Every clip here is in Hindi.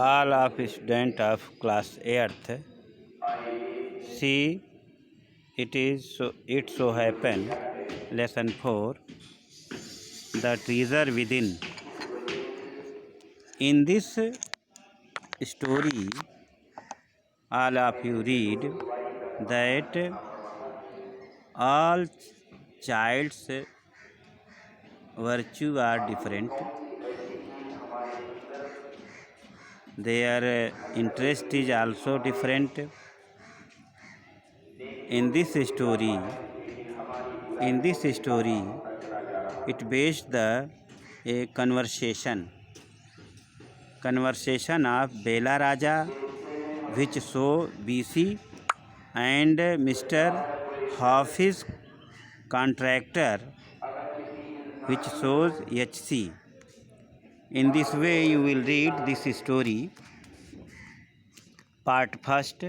All of student of class 8th see it so happen lesson 4 the treasure within. In this story all of you read that all child's virtue are different, their interest is also different. In this story it based the a conversation of Bela Raja which show BC and Mr. Hafiz contractor which shows HC. In this way you will read this story. Part first.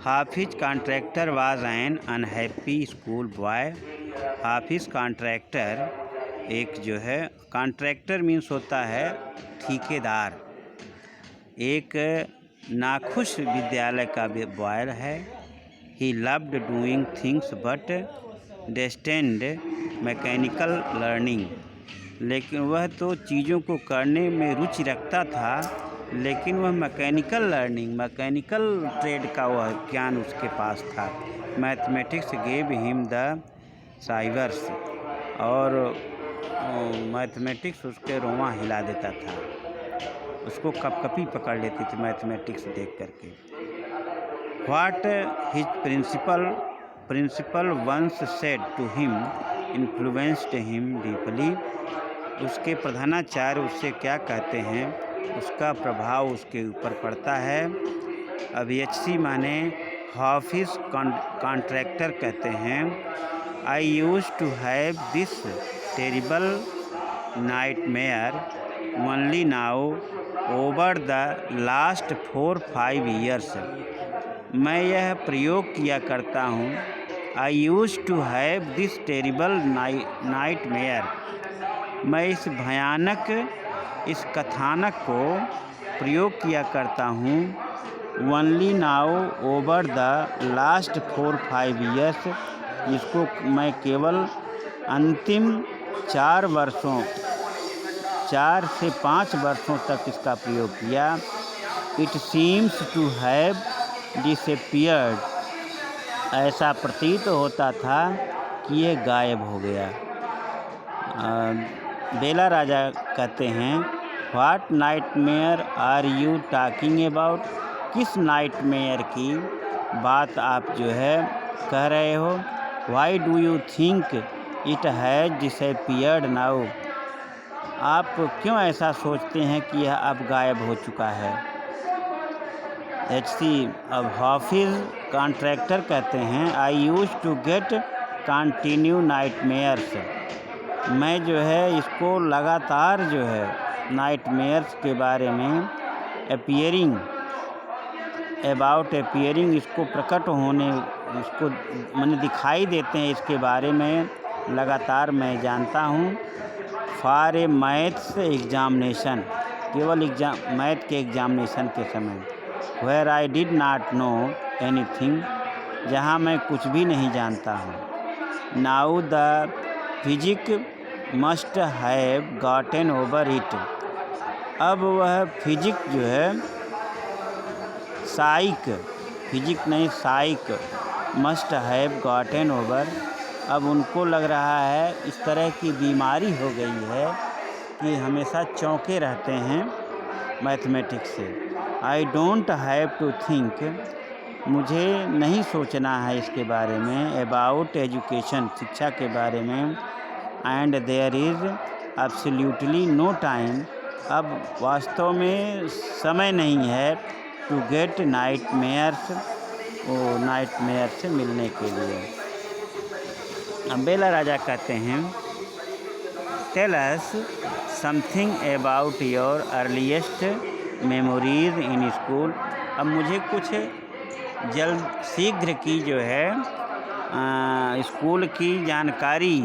Hafiz contractor was an unhappy school boy. Hafiz contractor एक जो है कॉन्ट्रैक्टर मीन्स होता है ठेकेदार, एक नाखुश विद्यालय का बॉय है. He loved doing things but detested mechanical learning. लेकिन वह तो चीज़ों को करने में रुचि रखता था, लेकिन वह मैकेनिकल ट्रेड का वह ज्ञान उसके पास था. मैथमेटिक्स गेव हिम द साइवर्स, और मैथमेटिक्स उसके रोंवा हिला देता था, उसको कपकपी पकड़ लेती थी मैथमेटिक्स देख करके. What his principal once said to him influenced him deeply. उसके प्रधानाचार्य उससे क्या कहते हैं, उसका प्रभाव उसके ऊपर पड़ता है. अब HC माने हाफिज कॉन्ट्रैक्टर कहते हैं. I used to have this terrible nightmare only now over the last 4-5 years. मैं यह प्रयोग किया करता हूँ. I used to have this terrible nightmare. मैं इस कथानक को प्रयोग किया करता हूँ. Only now over the last 4-5 years. जिसको मैं केवल अंतिम 4 से 5 वर्षों तक इसका प्रयोग किया. It seems to have disappeared. ऐसा प्रतीत होता था कि यह गायब हो गया. बेला राजा कहते हैं what nightmare are you talking about. किस नाइटमेयर की बात आप जो है कह रहे हो. Why do you think it has disappeared now. आप क्यों ऐसा सोचते हैं कि यह अब गायब हो चुका है. HC अब हाफिज कॉन्ट्रैक्टर कहते हैं I used to get continue nightmares. मैं जो है इसको लगातार जो है नाइटमेयर्स के बारे में अपीयरिंग इसको प्रकट होने, इसको मैंने दिखाई देते हैं, इसके बारे में लगातार मैं जानता हूँ. For a maths examination. केवल मैथ के एग्जामिनेशन के समय. Where I did not know anything. जहाँ मैं कुछ भी नहीं जानता हूँ. Now the physique must have gotten over it. अब वह फिजिक जो है psyche must have gotten over. अब उनको लग रहा है इस तरह की बीमारी हो गई है कि हमेशा चौंके रहते हैं मैथमेटिक्स से. I don't have to think. मुझे नहीं सोचना है इसके बारे में. About education. शिक्षा के बारे में. And there is absolutely no time. अब वास्तव में समय नहीं है टू गेट नाइटमेयर्स. वो नाइटमेयर से मिलने के लिए. अब बेला राजा कहते हैं tell us something about your earliest memories in school. अब मुझे कुछ शीघ्र की जो है स्कूल की जानकारी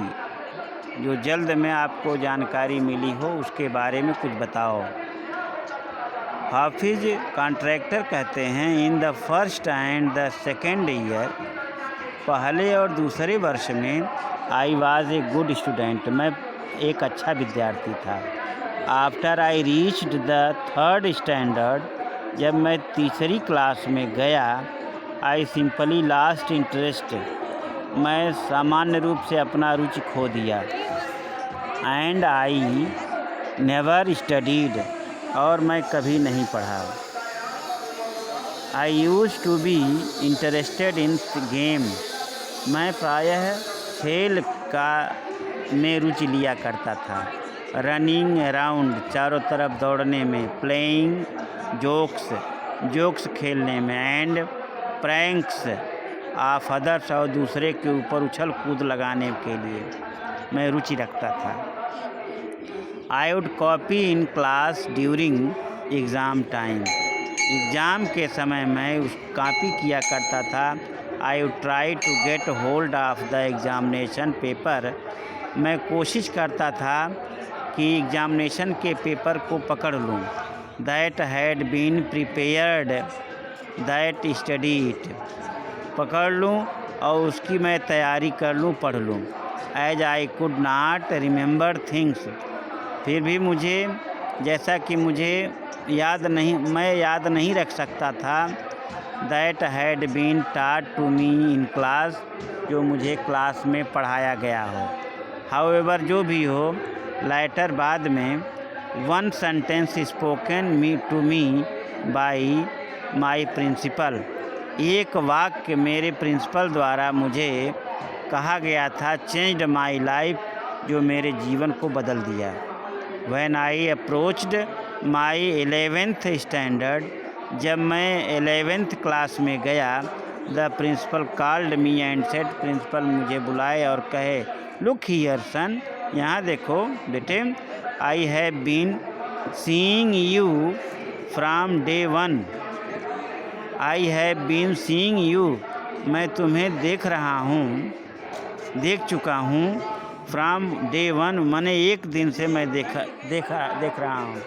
जो जल्द में आपको जानकारी मिली हो उसके बारे में कुछ बताओ। हाफिज कॉन्ट्रैक्टर कहते हैं, in the first and the second year, पहले और दूसरे वर्ष में, I was a good student, मैं एक अच्छा विद्यार्थी था। After I reached the third standard, जब मैं तीसरी क्लास में गया, आई सिंपली लॉस्ट इंटरेस्ट, मैं सामान्य रूप से अपना रुचि खो दिया। एंड आई नेवर स्टडीड, और मैं कभी नहीं पढ़ा। I used to be interested in game, मैं प्रायः खेल का में रुचि लिया करता था। रनिंग अराउंड, चारों तरफ दौड़ने में। प्लेइंग जोक्स खेलने में। एंड प्रैंक्स ऑफ अदर्स, और दूसरे के ऊपर उछल कूद लगाने के लिए मैं रुचि रखता था। I would copy in class during exam time, exam के समय मैं उस कॉपी किया करता था। I would try to get hold of the examination paper, मैं कोशिश करता था कि एग्ज़ामिनेशन के पेपर को पकड़ लूँ। That had been prepared that studied, पकड़ लूँ और उसकी मैं तैयारी कर लूँ, पढ़ लूँ। As I could not remember things, फिर भी मुझे, जैसा कि मुझे मैं याद नहीं रख सकता था। That had been taught to me in class, जो मुझे क्लास में पढ़ाया गया हो। हाउएवर, जो भी हो, लेटर बाद में, one sentence spoken to me by my principal, एक वाक्य मेरे प्रिंसिपल द्वारा मुझे कहा गया था, चेंज्ड माई लाइफ, जो मेरे जीवन को बदल दिया। When I approached my 11th standard, जब मैं 11th क्लास में गया, the principal called me and said, principal मुझे बुलाए और कहे, लुक हियर सन, यहाँ देखो बेटे, I have been seeing you from day one, I have been seeing you, मैं तुम्हें देख चुका हूँ। फ्रॉम डे वन, मैंने एक दिन से मैं देख रहा हूँ।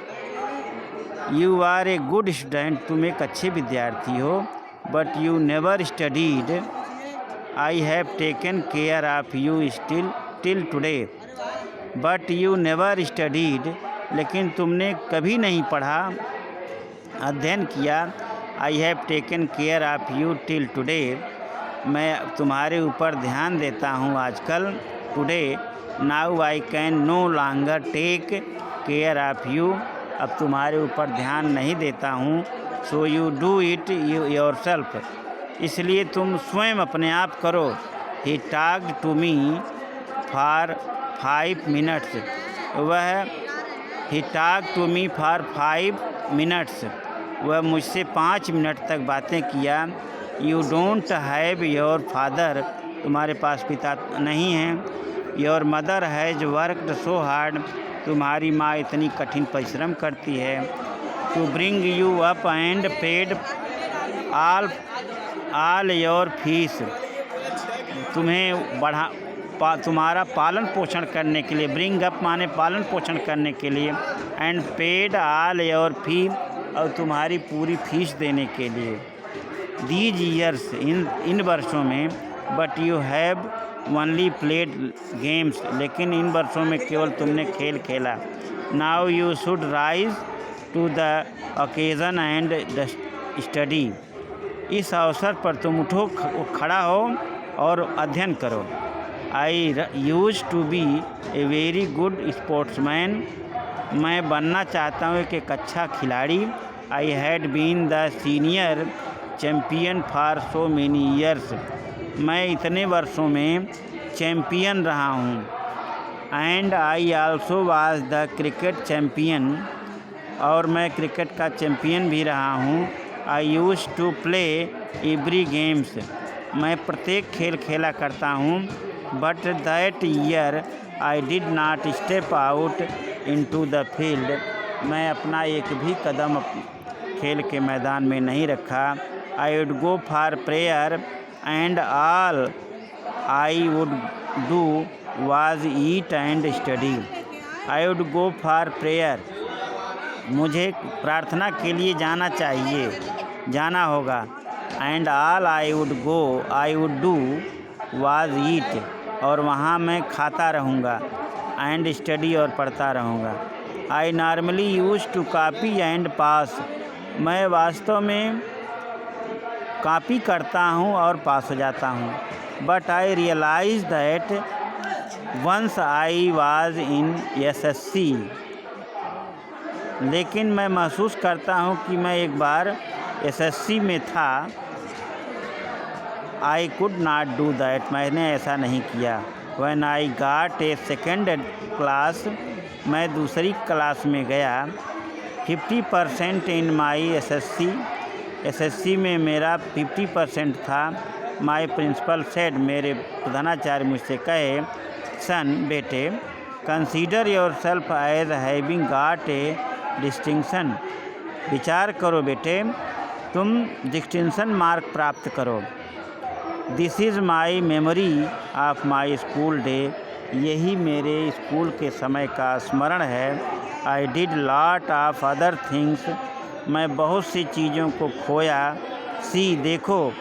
You are a good student, तुम एक अच्छे विद्यार्थी हो। But you never studied, I have taken care of you till today. But you never studied, लेकिन तुमने कभी नहीं पढ़ा, अध्ययन किया। I have taken care of you till today, मैं तुम्हारे ऊपर ध्यान देता हूँ आजकल। Today, now I can no longer take care of you, अब तुम्हारे ऊपर ध्यान नहीं देता हूँ। So you do it yourself, इसलिए तुम स्वयं अपने आप करो। He talked to me for 5 minutes, he talked to me for 5 minutes, वह मुझसे 5 मिनट तक बातें किया। You don't have your father, तुम्हारे पास पिता नहीं हैं। Your mother has worked so hard, तुम्हारी माँ इतनी कठिन परिश्रम करती है। To bring you up and paid all your fees, तुम्हारा पालन पोषण करने के लिए, ब्रिंग अप माने पालन पोषण करने के लिए, एंड पेड ऑल योर फी, और तुम्हारी पूरी फीस देने के लिए। दीज ईयर्स, इन वर्षों में, but you have only played games, लेकिन इन वर्षों में केवल तुमने खेल खेला। Now you should rise to the occasion and study, इस अवसर पर तुम उठो, खड़ा हो और अध्ययन करो। I used to be a very good sportsman, मैं बनना चाहता हूँ एक अच्छा खिलाड़ी। I had been the senior champion for so many years, मैं इतने वर्षों में चैम्पियन रहा हूँ। And I also was the cricket champion, और मैं क्रिकेट का चैम्पियन भी रहा हूँ। I used to play every games, मैं प्रत्येक खेल खेला करता हूँ। But that year I did not step out into the field, मैं अपना एक भी कदम खेल के मैदान में नहीं रखा। I would go for prayer and all I would do was eat and study. I would go for prayer. मुझे प्रार्थना के लिए जाना होगा. And all I would do was eat. और वहाँ मैं खाता रहूँगा. And study और पढ़ता रहूँगा. I normally used to copy and pass. मैं वास्तव में कॉपी करता हूँ और पास हो जाता हूँ. But I realized that once I was in SSC. लेकिन मैं महसूस करता हूँ कि मैं एक बार SSC में था. I could not do that. मैंने ऐसा नहीं किया. When I got a second class. मैं दूसरी क्लास में गया. 50% in my SSC में मेरा 50% था. My principal said. मेरे प्रधानाचार्य मुझसे कहे, son बेटे, consider yourself as having got a distinction. विचार करो बेटे, तुम डिस्टिंक्शन मार्क प्राप्त करो. This is my memory of my school day. यही मेरे स्कूल के समय का स्मरण है. I did lot of other things. मैं बहुत सी चीज़ों को खोया. See देखो,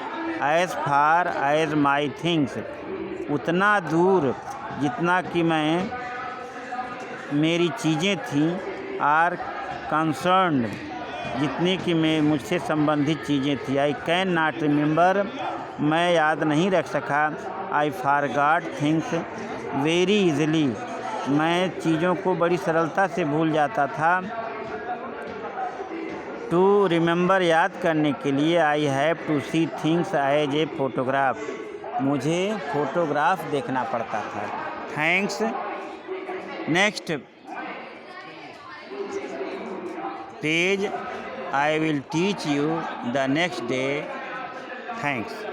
as far as my things. उतना दूर जितना कि मेरी चीज़ें थीं. Are concerned. जितनी कि मुझसे संबंधित चीज़ें थी. I can not remember. मैं याद नहीं रख सका. I forgot things very easily. मैं चीज़ों को बड़ी सरलता से भूल जाता था. To remember याद करने के लिए I have to see things as a photograph. मुझे फोटोग्राफ देखना पड़ता था. Thanks. Next page I will teach you the next day. Thanks.